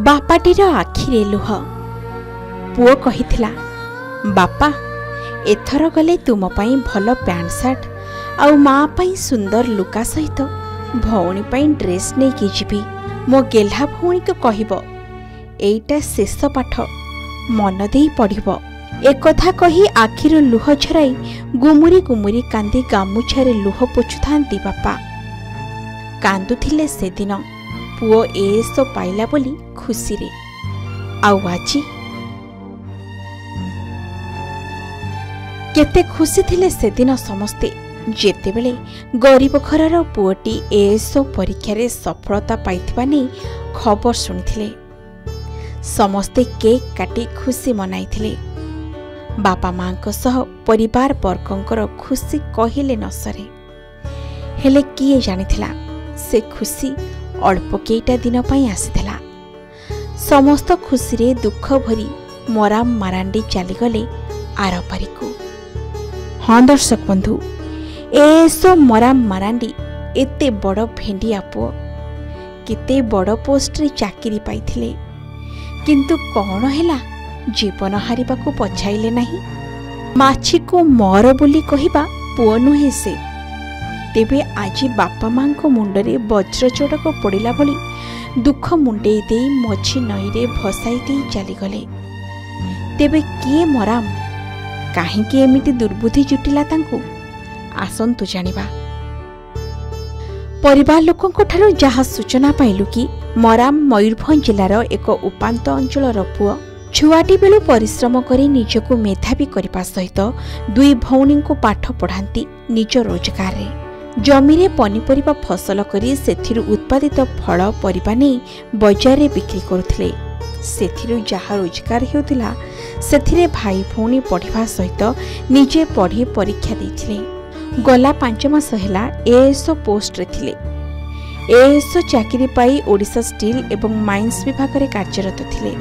बापाटीर आखिरे लुह। पुओ कहिथिला, बापा एथर गले तुम पाई भल पैंट सार्ट आउ माँ पाई सुंदर लुका सहित भौणी पाई ड्रेस नहीं कि जीवी। मो गेल्हा भौणी को कहब एईटा शेष पाठ मन देई पढ़िब। एक कथा कही आखिर लुह झराई गुमुरी गुमुरी कांदी गामुछारे लुह पोछुथांती बापा। कांदुथिले से दिन पुओ एएसओ पाइला बोली खुशी रे। आउ आजी केते खुशी थिले से दिन समस्ते जेतेबेले गरीब घरर पुओटी एएसओ परीक्षा रे सफलता पाइथिबा नै खबर सुनिथिले। समस्ते केक काटी खुशी मनाइथिले। बापा माँ को सह परिवार वर्गंकर खुशी कहिले न सरे। हेले किए जानिथिला से खुशी अल्प केईटा दिन पई आसीथिला। समस्त खुशी रे दुख भरी मराम मारांडी चलीगले आरपारिकू। हाँ दर्शक बंधु, एएसओ मराम मारांडी एते बड़ भेंडिया पुओ केते बड़ पोस्ट रे चाकरी पाइथिले, किंतु कौन हैला जीवन हारिबा को पछाइले नहीं। माछी को मर बोली कहिबा पुओ नुहे से। तेबे आजी बापा माँ को मुंडरे वज्र चोटक पड़िला भली दुख मुंडेई देई मझी नई रे भसाई देई चलीगले। तेबे किए मराम, काहींकि एमिति दुर्बुद्धि जुटिला तांकु? आसंतु जानिबा। परिवार लोकंको ठारू जहा सूचना पाइलु कि मराम मयूरभंज जिलार एक उपांत अंचलर पुओ छुआटी बेलू परिश्रम करी निजको मेधावी करने सहित दुई भौणी को पाठ पढ़ाती निज रोजगार रे। जमीरे पनीपरिबा फसल करी सेथिरु उत्पादित फल परिबा नहीं बजार रे बिक्री करुथिले। सेथिरु जहा रोजगार हेउथिला सेथिरे भाई भौणी पढ़िबा सहित निजे पढ़ी परीक्षा देथिले। गला 5 मास हेला एएसओ पोस्ट रे थिले। एएसओ चाकरी पाई ओडिशा स्टील एवं माइंस विभाग रे कार्यरत थिले।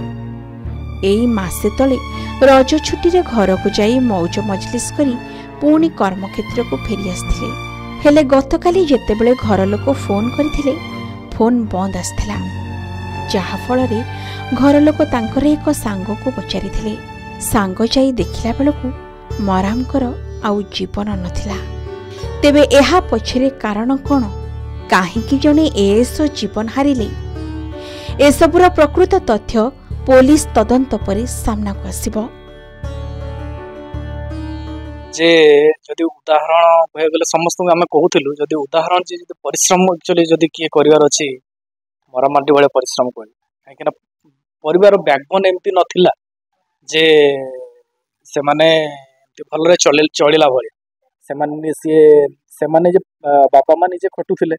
एई मासे तले रज छुट्टी रे घर को जाई मौज मजलिस करी पुणी कर्मक्षेत्र को फेरी आसथिले। हेले गतकाली जेतेबेले घर लोक फोन करथिले फोन बंद आसथिला, जहा फल रे घर लोक तांकर एक सांग को पचारिथिले। सांग जाई देखिला बेलकु मरामकर आउ जीवन नथिला। तेबे एहा पछरे कारण कोन? काहेकि जने एएसओ जीवन हारिले? एसबुर प्रकृत तथ्य पुलिस तदंत पर सामना को आसीबो। जे जदि उदाहरण कहे गले समस्त आम कहूलु जदि उदाहरण जे परिश्रम एक्चुअली जदि किए कर अच्छी मरामाटी भाई परिश्रम कर कहीं परिवार बैकबोन एमती नथिला जे से माने भल चलला भाई से माने जे बापा माँ निजे खटुले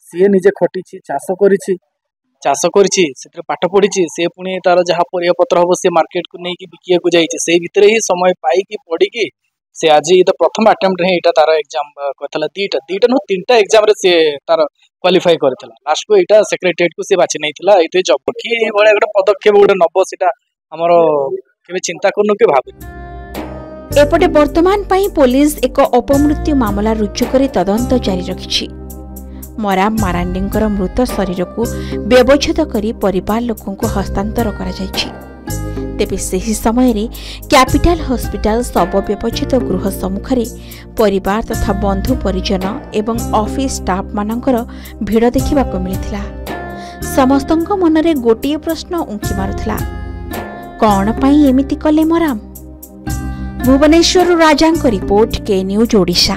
सी निजे खटी चाष कर पाठ पढ़ी सी पुणी तार जहाँ परिया पत्र हम सी मार्केट को लेकिन बिकिया को जाइए से भितर ही समय पाई पढ़ी से आज ये प्रथम अटेम्प्ट रे एटा तार एग्जाम करथला दीटा नो 3टा एग्जाम रे से तार क्वालिफाई करथला। लास्ट को एटा सेक्रेटरीट को से बाछि नैथिला एते जॉब कि ए बळे एक पदक्षेप गोटे नब सेटा हमर केबे चिंता करनु के भाबे। एपटे वर्तमान पाई पुलिस एक अपमृत्यु मामला रुजु करी तदंत जारी रखिछि। मराम मारांडींकर मृत शरीर को व्यवच्छेद करी परिवार लोकों को हस्तांतर करा जायछि। तेबे सही समय रे कैपिटल हॉस्पिटल शव व्यवच्छेद गृह सम्मुख रे परिवार तथा बंधु परिजन एवं ऑफिस स्टाफ मानकर भीड़ देखिबा को मिलिथिला। समस्तंक मन रे गोटिए प्रश्न उंकी मारुथिला, कौन पाई एमिति कले मराम? भुवनेश्वर राजांक रिपोर्ट, के न्यूज ओडिशा।